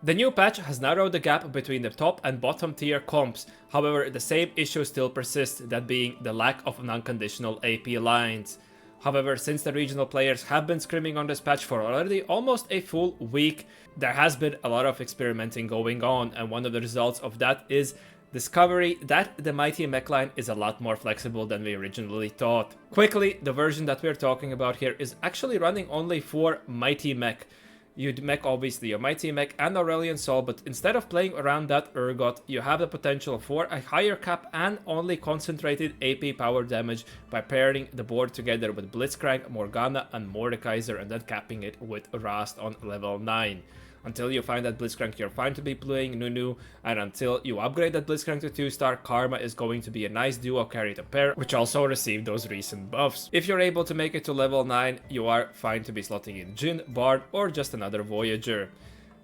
The new patch has narrowed the gap between the top and bottom tier comps, however the same issue still persists, that being the lack of non-conditional AP lines. However, since the regional players have been scrimming on this patch for already almost a full week, there has been a lot of experimenting going on, and one of the results of that is discovery that the Mighty Mech line is a lot more flexible than we originally thought. Quickly, the version that we're talking about here is actually running only for Mighty Mech. You'd mech obviously your Mighty Mech and Aurelion Sol, but instead of playing around that Urgot, you have the potential for a higher cap and only concentrated AP power damage by pairing the board together with Blitzcrank, Morgana and Mordekaiser and then capping it with Rast on level 9. Until you find that Blitzcrank, you're fine to be playing Nunu, and until you upgrade that Blitzcrank to 2-star, Karma is going to be a nice duo carry to pair, which also received those recent buffs. If you're able to make it to level 9, you are fine to be slotting in Jhin, Bard, or just another Voyager.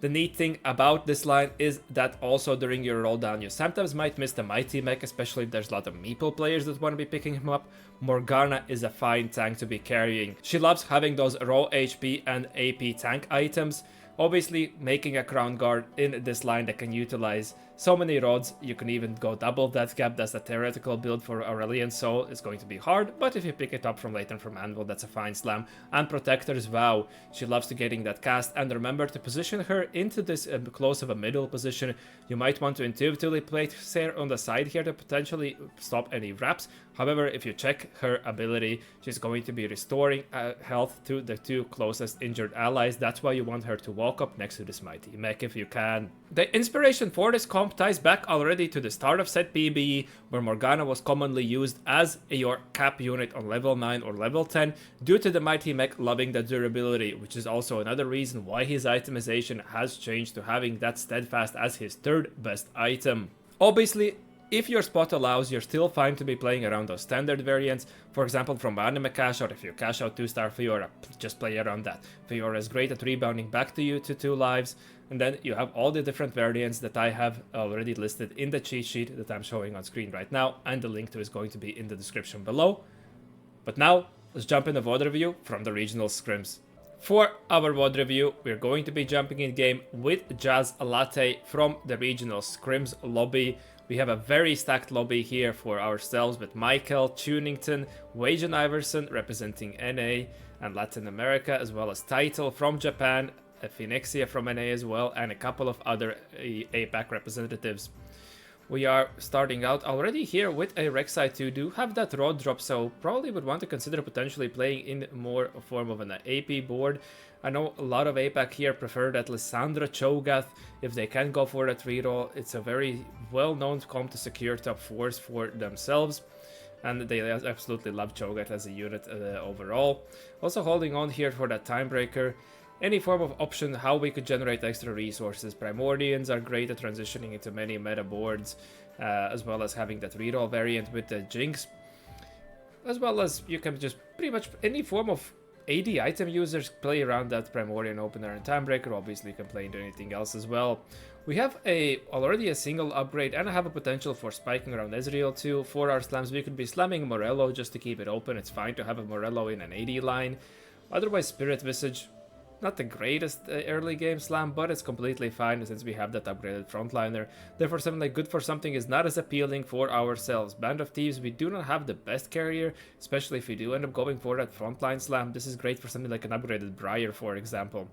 The neat thing about this line is that also during your rolldown you sometimes might miss the Mighty Mech, especially if there's a lot of Meeple players that want to be picking him up. Morgana is a fine tank to be carrying. She loves having those raw HP and AP tank items. Obviously, making a Crown Guard in this line that can utilize so many rods, you can even go double that gap. That's a theoretical build for Aurelion Sol. It's going to be hard, but if you pick it up from later from Anvil, that's a fine slam. And Protector's Vow, she loves to getting that cast. And remember to position her into this close of a middle position. You might want to intuitively place her on the side here to potentially stop any wraps. However, if you check her ability, she's going to be restoring health to the two closest injured allies. That's why you want her to walk up next to this Mighty Mech if you can. The inspiration for this comp ties back already to the start of set PBE, where Morgana was commonly used as your cap unit on level 9 or level 10 due to the Mighty Mech loving the durability, which is also another reason why his itemization has changed to having that steadfast as his third best item. Obviously, if your spot allows, you're still fine to be playing around those standard variants. For example, from Anime Cash out, if you cash out 2-star Fiora, just play around that. Fiora is great at rebounding back to you to 2 lives. And then you have all the different variants that I have already listed in the cheat sheet that I'm showing on screen right now. And the link to is going to be in the description below. But now, let's jump in the VOD review from the regional scrims. For our VOD review, we're going to be jumping in game with JazLatte from the regional scrims lobby. We have a very stacked lobby here for ourselves with Michael, Tunington, Wajan Iverson representing NA and Latin America, as well as Title from Japan, Phoenixia from NA as well, and a couple of other APAC representatives. We are starting out already here with a Rek'Sai who do have that rod drop, so probably would want to consider potentially playing in more form of an AP board. I know a lot of APAC here prefer that Lissandra Cho'Gath. If they can go for that reroll, it's a very well-known comp to secure top 4s for themselves. And they absolutely love Cho'Gath as a unit overall. Also holding on here for that Timebreaker. Any form of option how we could generate extra resources. Primordians are great at transitioning into many meta boards, as well as having that reroll variant with the Jinx. As well as you can just pretty much any form of AD item users play around that Primordian opener and Timebreaker. Obviously you can play into anything else as well. We have already a single upgrade and I have a potential for spiking around Ezreal too. For our slams we could be slamming Morello just to keep it open. It's fine to have a Morello in an AD line. Otherwise Spirit Visage, not the greatest early game slam, but it's completely fine since we have that upgraded frontliner. Therefore, something like good for something is not as appealing for ourselves. Band of Thieves, we do not have the best carrier, especially if we do end up going for that frontline slam. This is great for something like an upgraded Briar, for example.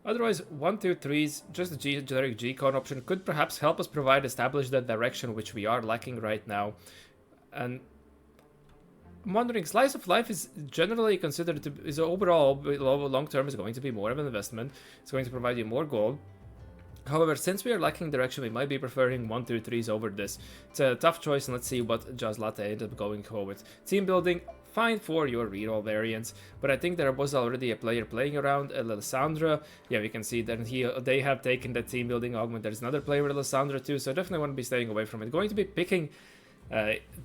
Otherwise, 1-2-3s, just a generic G-Con option, could perhaps help us establish that direction which we are lacking right now. And I'm wondering, Slice of Life is generally considered to, is overall, long term, is going to be more of an investment. It's going to provide you more gold. However, since we are lacking direction, we might be preferring 1-2-3s over this. It's a tough choice, and let's see what JazLatte ended up going for with. Team building, fine for your reroll variants, but I think there was already a player playing around, Lissandra. Yeah, we can see that they have taken the team building augment. There's another player with Lissandra too, so I definitely want to be staying away from it. Going to be picking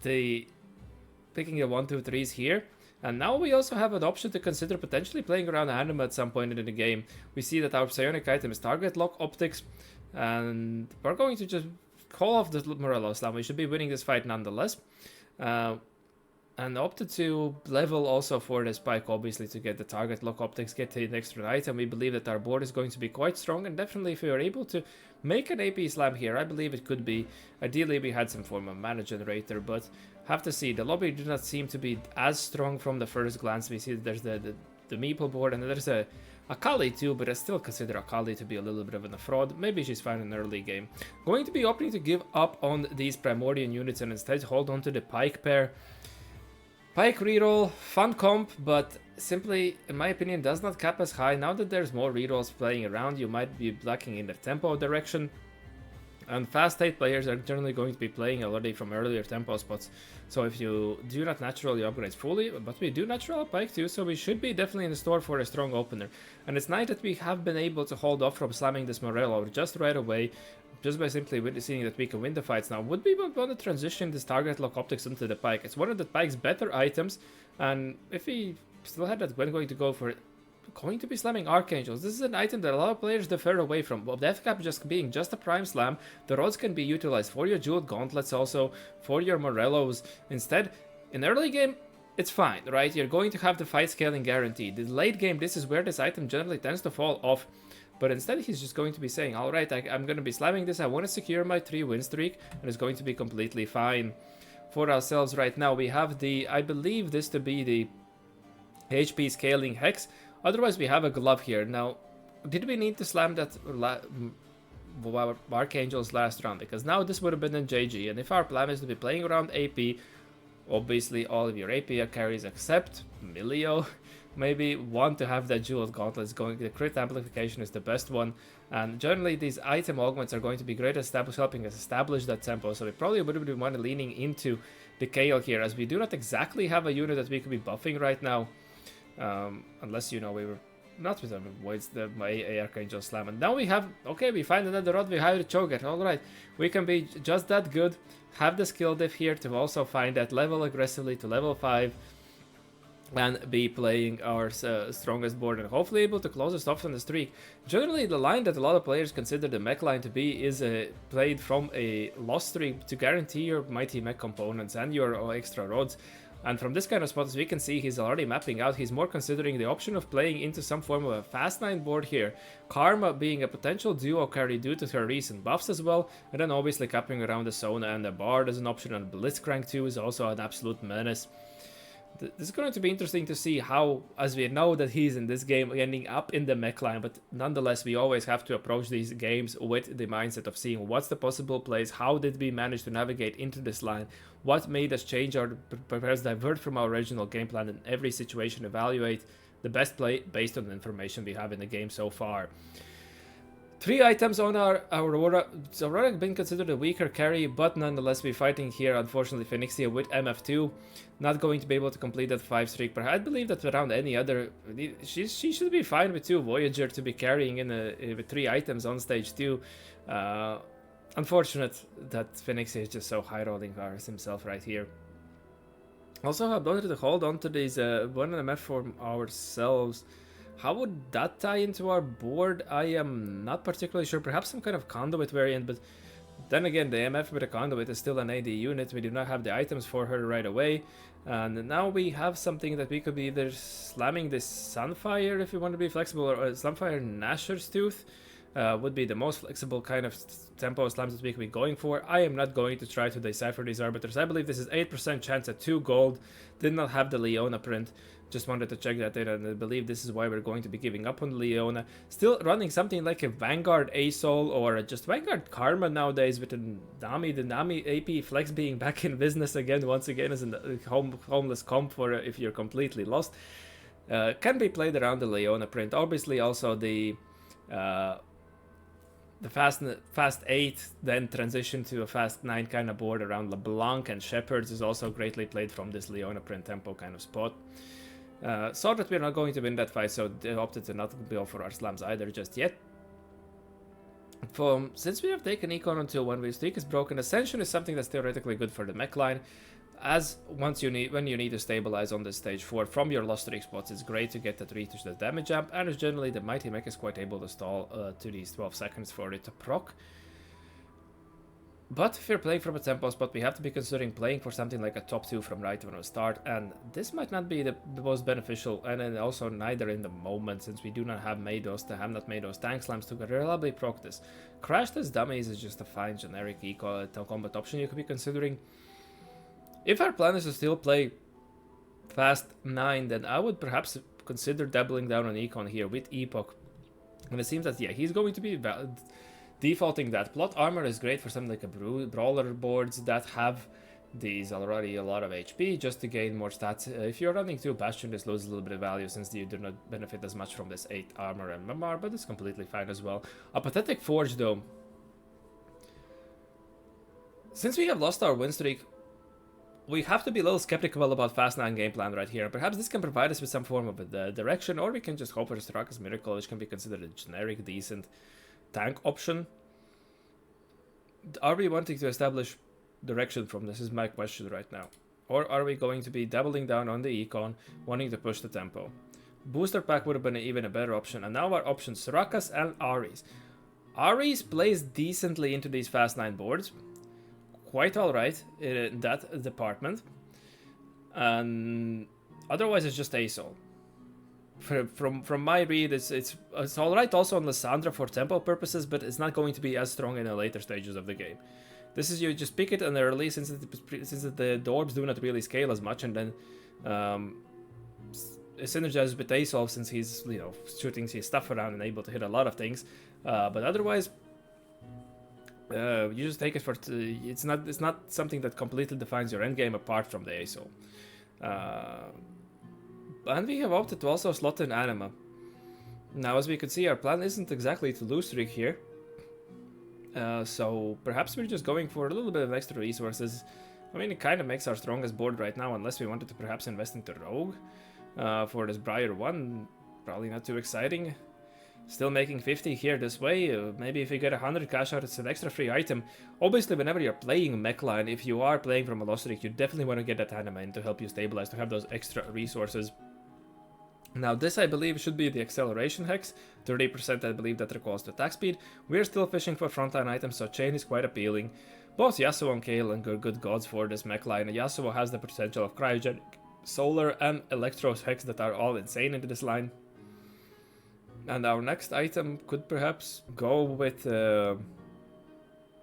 the 1-2-3s here. And now we also have an option to consider potentially playing around Anima at some point in the game. We see that our psionic item is target lock optics, and we're going to just call off the Morello slam. We should be winning this fight nonetheless. and opted to level also for the spike, obviously, to get the target lock optics, get an extra item. We believe that our board is going to be quite strong, and definitely if we are able to make an AP slam here, I believe it could be. Ideally, we had some form of mana generator, but have to see. The lobby do not seem to be as strong from the first glance. We see that there's the Meeple board, and there's a Akali too, but I still consider Akali to be a little bit of a fraud. Maybe she's fine in early game. Going to be opting to give up on these Primordial units and instead hold on to the Pike pair. Pike reroll, fun comp, but simply, in my opinion, does not cap as high. Now that there's more rerolls playing around, you might be lacking in the tempo direction. And fast 8 players are generally going to be playing already from earlier tempo spots. So if you do not naturally upgrade fully, but we do natural Pike too, so we should be definitely in the store for a strong opener. And it's nice that we have been able to hold off from slamming this Morello just right away, just by simply seeing that we can win the fights now. Would we want to transition this target lock optics into the Pike? It's one of the Pike's better items, and if we still had that, we're going to go for it. Going to be slamming Archangels. This is an item that a lot of players defer away from. Well, Death Cap just being just a prime slam, the rods can be utilized for your jeweled gauntlets, also for your Morellos. Instead, in early game, it's fine, right? You're going to have the fight scaling guaranteed. In late game, this is where this item generally tends to fall off. But instead, he's just going to be saying, alright, I'm going to be slamming this, I want to secure my 3-win streak, and it's going to be completely fine. For ourselves right now, we have I believe this to be the HP scaling Hex. Otherwise, we have a glove here. Now, did we need to slam that Archangel's last round? Because now this would have been in JG, and if our plan is to be playing around AP, obviously all of your AP carries except Milio maybe want to have that jeweled gauntlets going. The crit amplification is the best one, and generally these item augments are going to be great at helping us establish that tempo. So we probably would be one leaning into the Kale here, as we do not exactly have a unit that we could be buffing right now. Unless, you know, we were not with them, avoids the Archangel Slam. And now we have, okay, we find another rod, we hire a Cho'Gath. Alright, we can be just that good, have the skill diff here to also find that level aggressively to level 5, and be playing our strongest board and hopefully able to close us off on the streak. Generally, the line that a lot of players consider the Mech line to be is played from a loss streak to guarantee your Mighty Mech components and your extra rods. And from this kind of spot, as we can see, he's already mapping out. He's more considering the option of playing into some form of a fast 9 board here. Karma being a potential duo carry due to her recent buffs as well. And then obviously capping around the Sona and the Bard as an option. And Blitzcrank too is also an absolute menace. This is going to be interesting to see how, as we know that he's in this game ending up in the Mech line, but nonetheless we always have to approach these games with the mindset of seeing what's the possible plays, how did we manage to navigate into this line, what made us change or perhaps divert from our original game plan, in every situation evaluate the best play based on the information we have in the game so far. 3 items on our Aurora. It's already been considered a weaker carry, but nonetheless we're fighting here, unfortunately, Phoenixia with MF2. Not going to be able to complete that 5 streak, but I believe that around any other, she should be fine with 2 Voyager to be carrying in with 3 items on stage 2. Unfortunate that Phoenixia is just so high rolling himself right here. Also have wanted to hold on to these 1 MF for ourselves. How would that tie into our board? I am not particularly sure. Perhaps some kind of conduit variant, but then again, the MF with a conduit is still an AD unit. We do not have the items for her right away. And now we have something that we could be either slamming this Sunfire if we want to be flexible, or Sunfire Gnasher's Tooth would be the most flexible kind of tempo slams that we could be going for. I am not going to try to decipher these arbiters. I believe this is 8% chance at 2 gold. Did not have the Leona print. Just wanted to check that data, and I believe this is why we're going to be giving up on Leona. Still running something like a Vanguard ASOL or just Vanguard Karma nowadays, with the Nami AP Flex being back in business again, once again as a homeless comp for if you're completely lost. Can be played around the Leona print. Obviously also the fast 8 then transition to a fast 9 kind of board around LeBlanc and Shepherds is also greatly played from this Leona print tempo kind of spot. Saw that we're not going to win that fight, so they opted to not go for our slams either just yet. Since we have taken Econ until 1 streak is broken, Ascension is something that's theoretically good for the Mech line, as when you need to stabilize on this stage 4 from your lost streak spots. It's great to get that reach to the damage jump, and it's generally the Mighty Mech is quite able to stall to these 12 seconds for it to proc. But if you're playing from a tempo spot, we have to be considering playing for something like a top 2 from right when we start, and this might not be the most beneficial, and then also neither in the moment, since we do not have have not made those tank slams to reliably proc this. Crash Test Dummies is just a fine generic eco combat option you could be considering. If our plan is to still play fast 9, then I would perhaps consider doubling down on Econ here with Epoch. And it seems that, yeah, he's going to be defaulting that. Plot Armor is great for something like a brawler boards that have these already a lot of HP, just to gain more stats. If you're running 2 Bastion, this loses a little bit of value since you do not benefit as much from this 8 armor and MMR, but it's completely fine as well. A Pathetic Forge though. Since we have lost our win streak, we have to be a little skeptical about Fast 9 game plan right here. Perhaps this can provide us with some form of a direction, or we can just hope for Straka's Miracle, which can be considered a generic, decent tank option. Are we wanting to establish direction from this is my question right now. Or are we going to be doubling down on the econ, wanting to push the tempo? Booster pack would have been even a better option, and now our options, Sarakas and Ares. Ares plays decently into these Fast 9 boards. Quite alright in that department. And otherwise it's just ASOL. From my read, it's alright also on Lissandra for tempo purposes, but it's not going to be as strong in the later stages of the game. This is you just pick it in the early, since the orbs do not really scale as much, and then synergize with ASOL since he's, you know, shooting his stuff around and able to hit a lot of things. But otherwise, you just take it for it's not something that completely defines your endgame apart from the ASOL. And we have opted to also slot in Anima. Now, as we can see, our plan isn't exactly to lose streak here. So perhaps we're just going for a little bit of extra resources. I mean, it kind of makes our strongest board right now, unless we wanted to perhaps invest into Rogue for this Briar 1. Probably not too exciting. Still making 50 here this way. Maybe if we get 100 cash out, it's an extra free item. Obviously, whenever you're playing Mech line, if you are playing from a loss streak, you definitely want to get that Anima in to help you stabilize, to have those extra resources. Now, this I believe should be the acceleration hex. 30% I believe that recalls the attack speed. We're still fishing for frontline items, so chain is quite appealing. Both Yasuo and Kayle are good gods for this Mech line. Yasuo has the potential of cryogenic, solar, and electros hex that are all insane into this line. And our next item could perhaps go with... I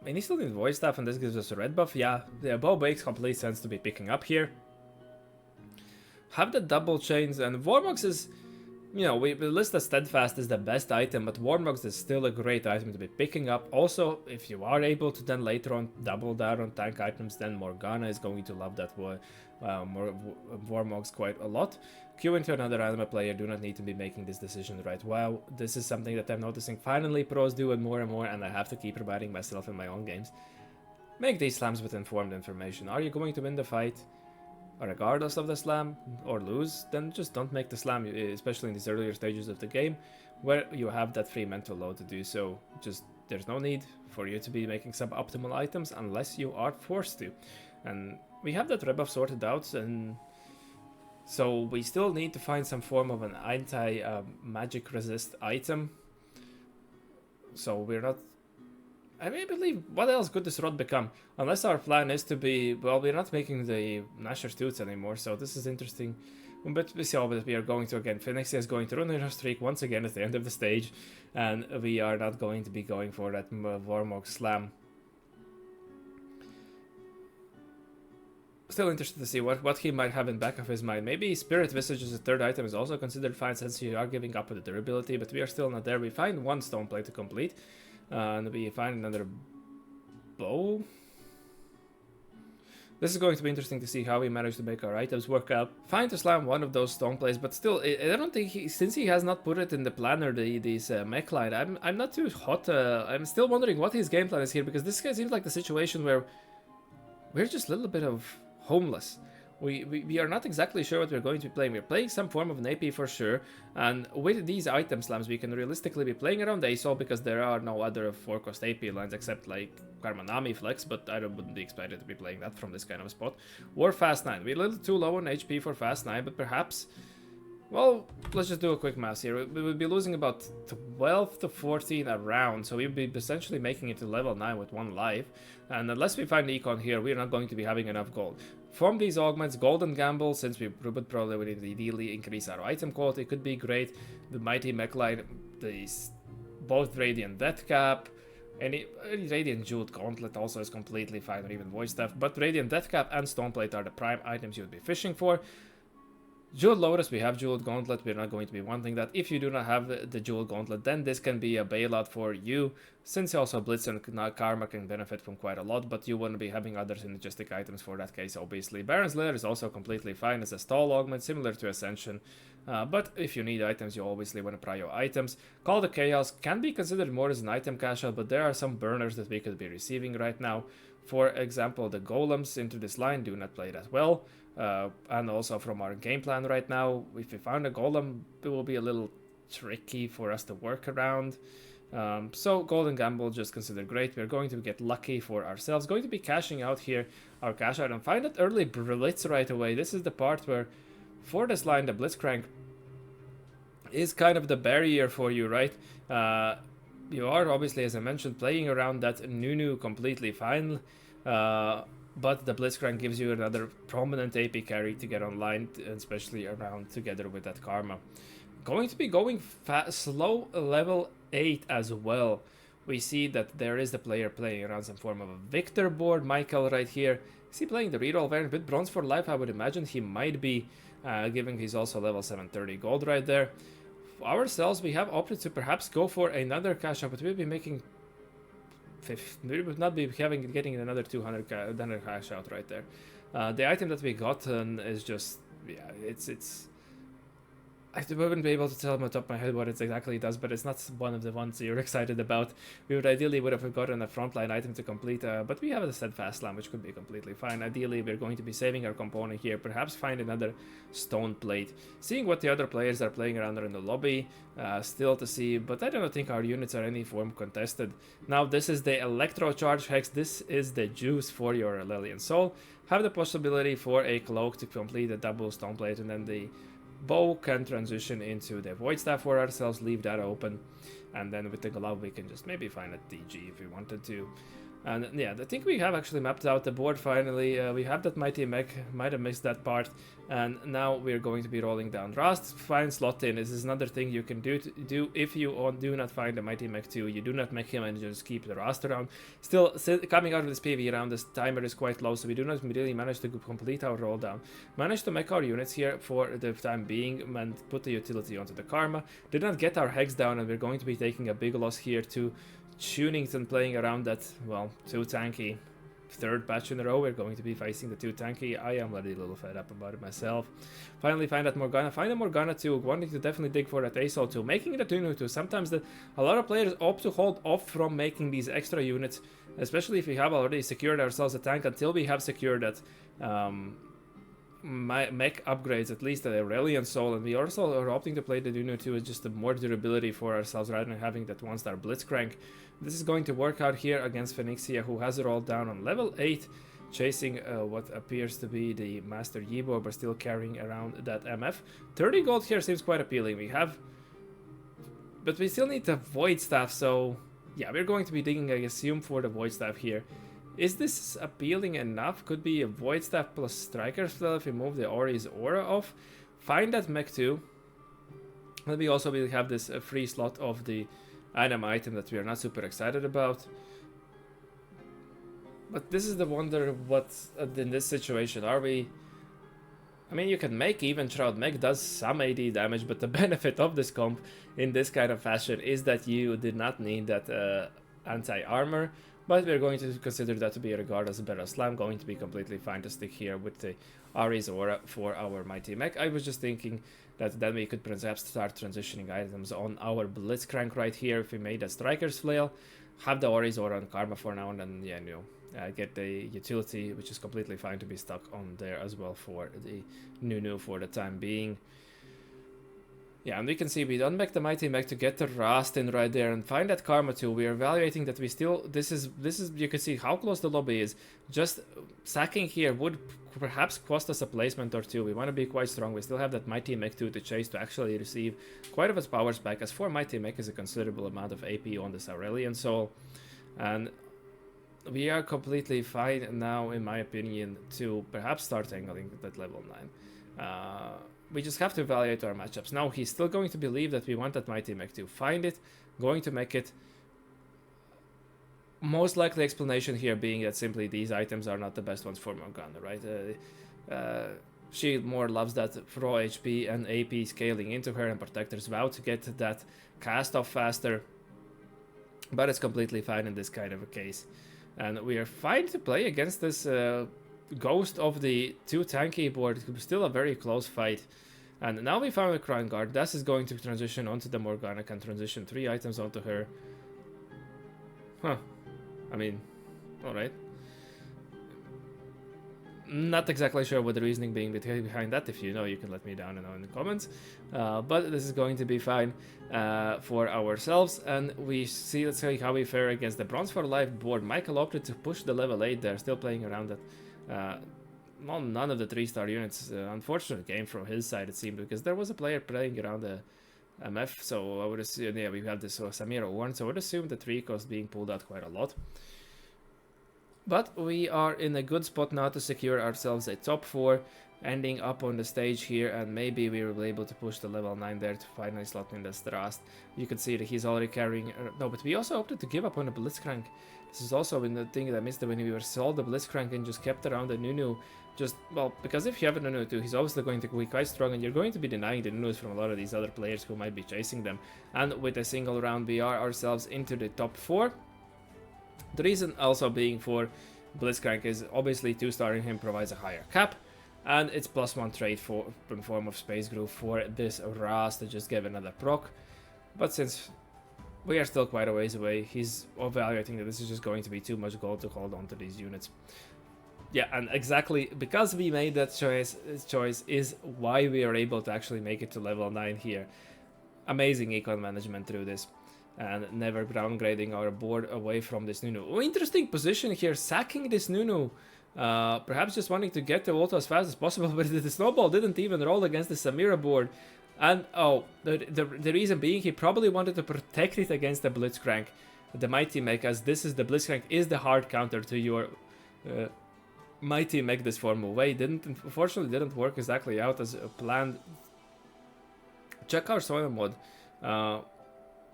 mean, he still needs voice staff, and this gives us a red buff. Yeah, the bow makes complete sense to be picking up here. Have the double chains, and Warmogs is... You know, we list that Steadfast is the best item, but Warmogs is still a great item to be picking up. Also, if you are able to then later on double down on tank items, then Morgana is going to love that Warmogs quite a lot. Queue into another anime player, do not need to be making this decision right. Wow, this is something that I'm noticing finally pros do it more and more, and I have to keep reminding myself in my own games. Make these slams with informed information. Are you going to win the fight? Regardless of the slam, or lose, then just don't make the slam, especially in these earlier stages of the game, where you have that free mental load to do so. Just, there's no need for you to be making suboptimal items unless you are forced to. And we have that rebuff sorted out, and so we still need to find some form of an anti-magic resist item. So we're not... I mean, I believe, what else could this rod become? Unless our plan is to be... Well, we're not making the Nasher Stoots anymore, so this is interesting. But we saw that we are going to, again, Phoenixia is going to run her streak once again at the end of the stage. And we are not going to be going for that Warmog Slam. Still interested to see what he might have in back of his mind. Maybe Spirit Visage as a third item is also considered fine, since you are giving up with the durability, but we are still not there. We find one stone plate to complete. And we find another bow. This is going to be interesting to see how we manage to make our items work out. Fine to slam one of those stone plates, but still, I don't think since he has not put it in the planner, these mech line, I'm not too hot. I'm still wondering what his game plan is here, because this guy seems like the situation where we're just a little bit of homeless. We are not exactly sure what we're going to be playing. We're playing some form of an AP for sure, and with these item slams we can realistically be playing around ASOL, because there are no other 4-cost AP lines except like Karmanami Flex, but I wouldn't be expected to be playing that from this kind of a spot. Or Fast 9. We're a little too low on HP for Fast 9, but perhaps Well, let's just do a quick math here. We would be losing about 12 to 14 a round, so we'd be essentially making it to level 9 with 1 life. And unless we find Econ here, we're not going to be having enough gold. From these augments, Golden Gamble, since we would probably ideally increase our item quality, could be great. The Mighty Mech line, both Radiant Death Cap, any Radiant Jeweled Gauntlet also is completely fine, or even Void Staff. But Radiant Death Cap and Stoneplate are the prime items you would be fishing for. Jeweled Lotus, we have Jeweled Gauntlet, we're not going to be wanting that. If you do not have the Jeweled Gauntlet, then this can be a bailout for you, since also Blitz and Karma can benefit from quite a lot, but you want to be having other synergistic items for that case, obviously. Baron's Lair is also completely fine as a stall augment, similar to Ascension, but if you need items, you obviously want to pry your items. Call the Chaos can be considered more as an item cash out, but there are some burners that we could be receiving right now. For example, the Golems into this line do not play that well. And also from our game plan right now, if we found a golem, it will be a little tricky for us to work around. So Golden Gamble just considered great. We're going to get lucky for ourselves. Going to be cashing out here our cash out and find that early Blitz right away. This is the part where for this line the Blitzcrank is kind of the barrier for you, right? You are obviously, as I mentioned, playing around that Nunu completely fine. But the Blitzcrank gives you another prominent AP carry to get online, especially around together with that Karma. Going to be going slow level 8 as well. We see that there is the player playing around some form of a Victor board. Michael right here. Is he playing the reroll variant with Bronze for Life? I would imagine he might be, given he's also level 730 gold right there. For ourselves, we have opted to perhaps go for another cash out, but we'll be making... we would not be getting another 200 cash out right there. The item that we got is just, yeah, it's I wouldn't be able to tell on the top of my head what it exactly does, but it's not one of the ones you're excited about. We would ideally would have gotten a frontline item to complete, but we have a Steadfast Slam, which could be completely fine. Ideally, we're going to be saving our component here, perhaps find another Stone Plate. Seeing what the other players are playing around in the lobby, still to see, but I don't think our units are any form contested. Now, this is the Electro Charge Hex. This is the juice for your Lilian Soul. Have the possibility for a Cloak to complete a double Stone Plate, and then the Bow can transition into the Void Staff for ourselves, leave that open, and then with the Glove we can just maybe find a DG if we wanted to. And yeah, I think we have actually mapped out the board finally. We have that Mighty Mech, might have missed that part, and now we're going to be rolling down Rast. Find slot in. This is another thing you can do if you do not find the Mighty Mech 2. You do not mech him and just keep the Rast around. Still, coming out of this PV round, this timer is quite low, so we do not really manage to complete our roll down. Managed to mech our units here for the time being and put the utility onto the Karma. Did not get our Hex down, and we're going to be taking a big loss here to Tunington playing around that, well, too tanky. Third patch in a row, we're going to be facing the too tanky. I am already a little fed up about it myself. Finally find that Morgana. Find a Morgana too. Wanting to definitely dig for that ASOL too. Making it a Tunu too. Sometimes a lot of players opt to hold off from making these extra units, especially if we have already secured ourselves a tank, until we have secured that mech upgrades, at least the Aurelian Soul, and we also are opting to play the Duno 2 as just a more durability for ourselves rather than having that one-star Blitzcrank. This is going to work out here against Phoenixia, who has it all down on level 8, chasing what appears to be the Master Yibo, but still carrying around that MF. 30 gold here seems quite appealing. We have... but we still need the Void Staff, so... yeah, we're going to be digging, I assume, for the Void Staff here. Is this appealing enough? Could be a Void Staff plus Striker's Spell if we move the Ori's Aura off. Find that Mech 2. And we also will have this free slot of the item that we are not super excited about. But this is the wonder, what in this situation are we... I mean, you can make even Shroud Mech does some AD damage, but the benefit of this comp in this kind of fashion is that you did not need that anti-armor. But we're going to consider that to be regarded as a better slam. Going to be completely fine to stick here with the Ari's Aura for our Mighty Mech. I was just thinking that then we could perhaps start transitioning items on our Blitzcrank right here if we made a Striker's Flail. Have the Ari's Aura on Karma for now, and then, yeah, get the utility, which is completely fine to be stuck on there as well for the Nunu for the time being. Yeah, and we can see we don't make the Mighty Mech to get the Rast in right there and find that Karma too. We are evaluating that we still, this is, you can see how close the lobby is. Just sacking here would perhaps cost us a placement or two. We want to be quite strong. We still have that Mighty Mech 2 to chase to actually receive quite of its powers back, as 4 Mighty Mech is a considerable amount of AP on this Aurelian Soul. And we are completely fine now, in my opinion, to perhaps start angling at level 9. We just have to evaluate our matchups. Now he's still going to believe that we want that Mighty Mech to find it, going to make it. Most likely explanation here being that simply these items are not the best ones for Morgana, right? She more loves that raw HP and AP scaling into her, and Protector's Vow to get that cast off faster. But it's completely fine in this kind of a case. And we are fine to play against this Ghost of the 2 tanky board. It's still a very close fight. And now we found a Crown Guard. Das is going to transition onto the Morgana, can transition 3 items onto her. Huh. I mean, alright. Not exactly sure what the reasoning being behind that. If you know, you can let me down in the comments. But this is going to be fine for ourselves. And we see, let's see how we fare against the Bronze for Life board. Michael opted to push the level 8 there, still playing around that. None of the 3-star units. Unfortunate game from his side, it seemed, because there was a player playing around the MF. So I would assume, yeah, we have this Samira Warren. So I would assume the 3 cost being pulled out quite a lot. But we are in a good spot now to secure ourselves a top 4, ending up on the stage here, and maybe we will be able to push the level 9 there to finally slot in the Strast. You can see that he's already carrying... no, but we also opted to give up on the Blitzcrank. This is also in the thing that I missed when we were sold the Blitzcrank and just kept around the Nunu. Just, well, because if you have a Nunu too, he's obviously going to be quite strong, and you're going to be denying the Nunus from a lot of these other players who might be chasing them. And with a single round, we are ourselves into the top 4. The reason also being for Blitzcrank is obviously 2-starring him provides a higher cap, and it's +1 trade for in form of Space Groove for this Ras to just give another proc. But since we are still quite a ways away, he's evaluating that this is just going to be too much gold to hold on to these units. Yeah, and exactly because we made that choice is why we are able to actually make it to level 9 here. Amazing econ management through this. And never downgrading our board away from this Nunu. Oh, interesting position here, sacking this Nunu. Perhaps just wanting to get the ult as fast as possible, but the snowball didn't even roll against the Samira board. And, oh, the reason being he probably wanted to protect it against the Blitzcrank, the Mighty Mech, as this is the Blitzcrank is the hard counter to your Mighty Mech this form away. Unfortunately didn't work exactly out as planned. Check our soil mod.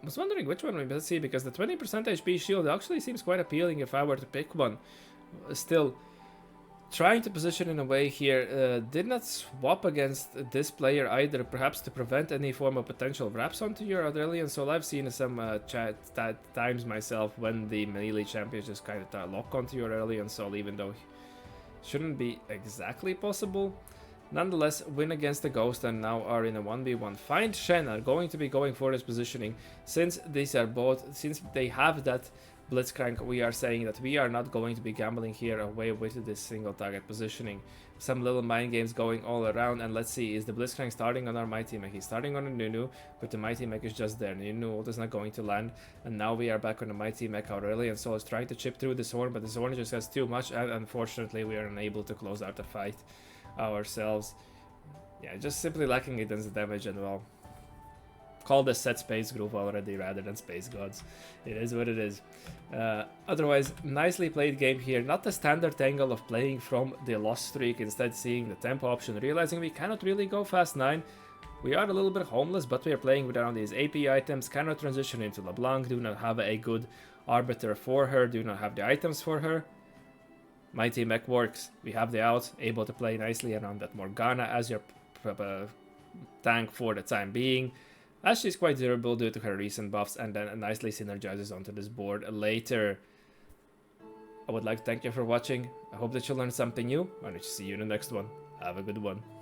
I was wondering which one we best see, because the 20% HP shield actually seems quite appealing if I were to pick one. Still, trying to position in a way here, did not swap against this player either, perhaps to prevent any form of potential wraps onto your Aurelian Soul. I've seen some times myself when the melee champions just kind of lock onto your Aurelian Soul, even though it shouldn't be exactly possible. Nonetheless, win against the Ghost and now are in a 1v1. Find Shen are going to be going for this positioning. Since these are both, since they have that Blitzcrank, we are saying that we are not going to be gambling here away with this single target positioning. Some little mind games going all around, and let's see, is the Blitzcrank starting on our Mighty Mech? He's starting on a Nunu, but the Mighty Mech is just there. Nunu ult is not going to land, and now we are back on the Mighty Mech. Aurelian Soul is trying to chip through the Zorn, but the Zorn just has too much, and unfortunately we are unable to close out the fight ourselves. Yeah, just simply lacking intense damage, and well, call this set Space Groove already rather than Space Gods. It is what it is. Otherwise, nicely played game here. Not the standard angle of playing from the loss streak, instead seeing the tempo option, realizing we cannot really go fast 9. We are a little bit homeless, but we are playing with around these AP items, cannot transition into LeBlanc, do not have a good arbiter for her, do not have the items for her. Mighty Mech works. We have the out, able to play nicely around that Morgana as your tank for the time being, as she's quite durable due to her recent buffs, and then nicely synergizes onto this board later. I would like to thank you for watching. I hope that you learned something new, and I'll see you in the next one. Have a good one.